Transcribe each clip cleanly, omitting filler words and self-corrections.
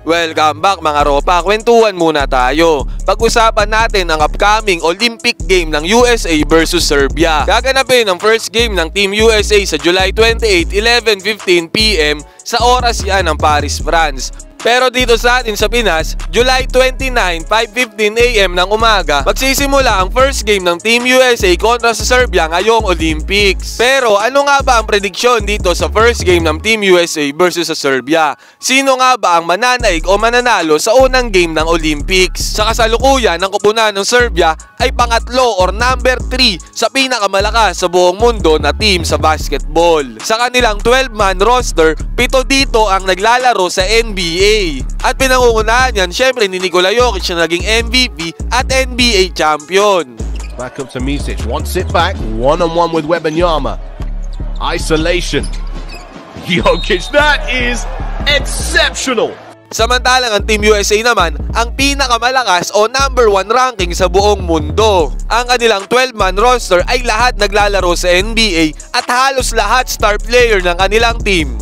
Welcome back mga ropa, kwentuhan muna tayo. Pag-usapan natin ang upcoming Olympic game ng USA versus Serbia. Gaganapin ang first game ng Team USA sa July 28, 11:15 PM sa oras yan ng Paris, France. Pero dito sa atin sa Pinas, July 29, 5:15 AM ng umaga, magsisimula ang first game ng Team USA kontra sa Serbia ngayong Olympics. Pero ano nga ba ang prediksyon dito sa first game ng Team USA versus sa Serbia? Sino nga ba ang mananaig o mananalo sa unang game ng Olympics? Sa kasalukuyan, ang kupunan ng Serbia ay pangatlo or number 3 sa pinakamalakas sa buong mundo na team sa basketball. Sa kanilang 12-man roster, 7 dito ang naglalaro sa NBA. At pinangungunahan yan syempre ni Nikola Jokic na naging MVP at NBA champion. Back up to Micic, wants it back, one-on-one with Wembanyama. Isolation. Jokic, that is exceptional. Samantalang ang Team USA naman ang pinakamalakas o number 1 ranking sa buong mundo. Ang kanilang 12-man roster ay lahat naglalaro sa NBA at halos lahat star player ng kanilang team.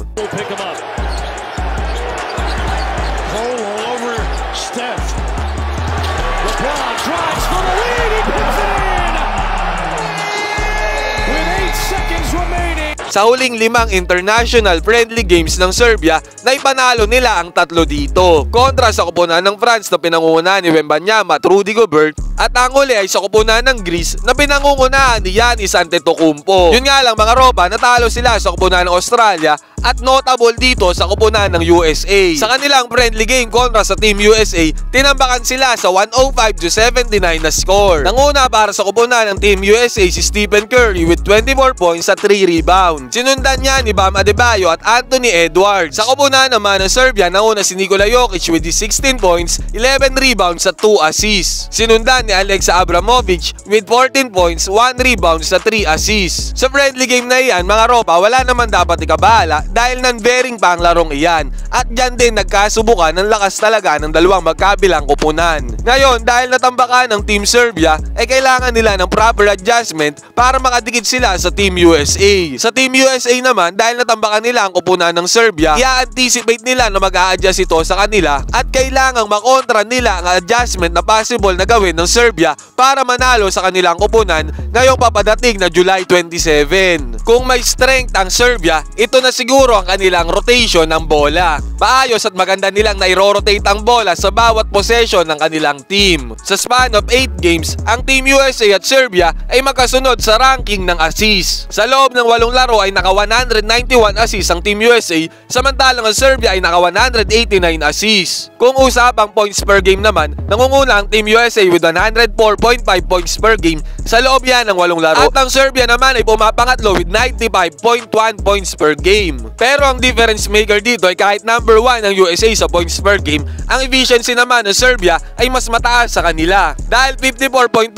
Sa huling 5 international friendly games ng Serbia, naipanalo nila ang 3 dito. Kontra sa kupunan ng France na pinangungunahan ni Wembanyama at Rudy Gobert, at ang huli ay sa kupunan ng Greece na pinangungunahan ni Giannis Antetokounmpo. Yun nga lang mga ropa, natalo sila sa kupunan ng Australia at notable dito sa kupunan ng USA. Sa kanilang friendly game kontra sa Team USA, tinambakan sila sa 105-79 na score. Nanguna para sa kupunan ng Team USA si Stephen Curry with 24 points at 3 rebounds. Sinundan niya ni Bam Adebayo at Anthony Edwards. Sa kupunan naman ng Serbia, nanguna si Nikola Jokic with 16 points, 11 rebounds at 2 assists. Sinundan ni Alexa Abramovich with 14 points, 1 rebounds at 3 assists. Sa friendly game na iyan mga ropa, wala naman dapat ikabahala dahil non-bearing pa ang larong iyan. At dyan din nagkasubukan ng lakas talaga ng dalawang magkabilang kupunan. Ngayon, dahil natambakan ng Team Serbia, ay kailangan nila ng proper adjustment para makadikit sila sa Team USA. Sa Team USA naman, dahil natambakan nila ang kupunan ng Serbia, i-anticipate nila na mag-a-adjust ito sa kanila at kailangang makontra nila ang adjustment na possible na gawin ng Serbia para manalo sa kanilang kupunan ngayong papadating na July 27. Kung may strength ang Serbia, ito na siguro ang kanilang rotation ng bola. Maayos at maganda nilang nairo-rotate ang bola sa bawat possession ng kanilang team. Sa span of 8 games, ang Team USA at Serbia ay magkasunod sa ranking ng assists. Sa loob ng 8 laro ay naka 191 assists ang Team USA, samantalang ang Serbia ay naka 189 assists. Kung usapang points per game naman, nangunguna ang Team USA with 104.5 points per game sa loob yan ng 8 laro. At ang Serbia naman ay pumapangatlo with 95.1 points per game. Pero ang difference maker dito ay kahit number 1 ang USA sa points per game, ang efficiency naman ng Serbia ay mas mataas sa kanila. Dahil 54.2%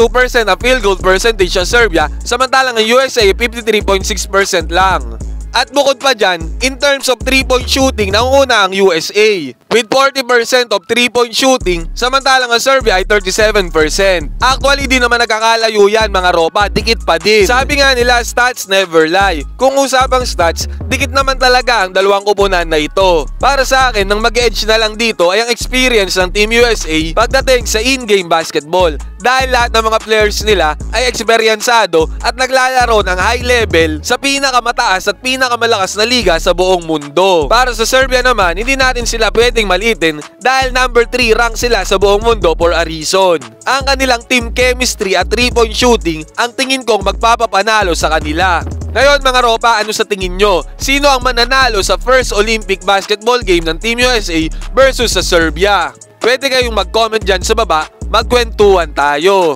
ang field goal percentage sa Serbia, samantalang ang USA ay 53.6% lang. At bukod pa dyan, in terms of 3-point shooting, nanguna ang USA with 40% of 3-point shooting, samantalang ang Serbia ay 37%. Actually, di naman nagkakalayo yan mga ropa, dikit pa din. Sabi nga nila, stats never lie. Kung usapang stats, dikit naman talaga ang dalawang kupunan na ito. Para sa akin, nang mag-edge na lang dito ay ang experience ng Team USA pagdating sa in-game basketball. Dahil lahat ng mga players nila ay eksperyensado at naglalaro ng high level sa pinakamataas at pinakamalakas na liga sa buong mundo. Para sa Serbia naman, hindi natin sila pwedeng maliitin dahil number 3 rank sila sa buong mundo for a reason. Ang kanilang team chemistry at 3-point shooting ang tingin kong magpapapanalo sa kanila. Ngayon mga ropa, ano sa tingin nyo? Sino ang mananalo sa first Olympic basketball game ng Team USA versus sa Serbia? Pwede kayong mag-comment dyan sa baba, magkwentuhan tayo.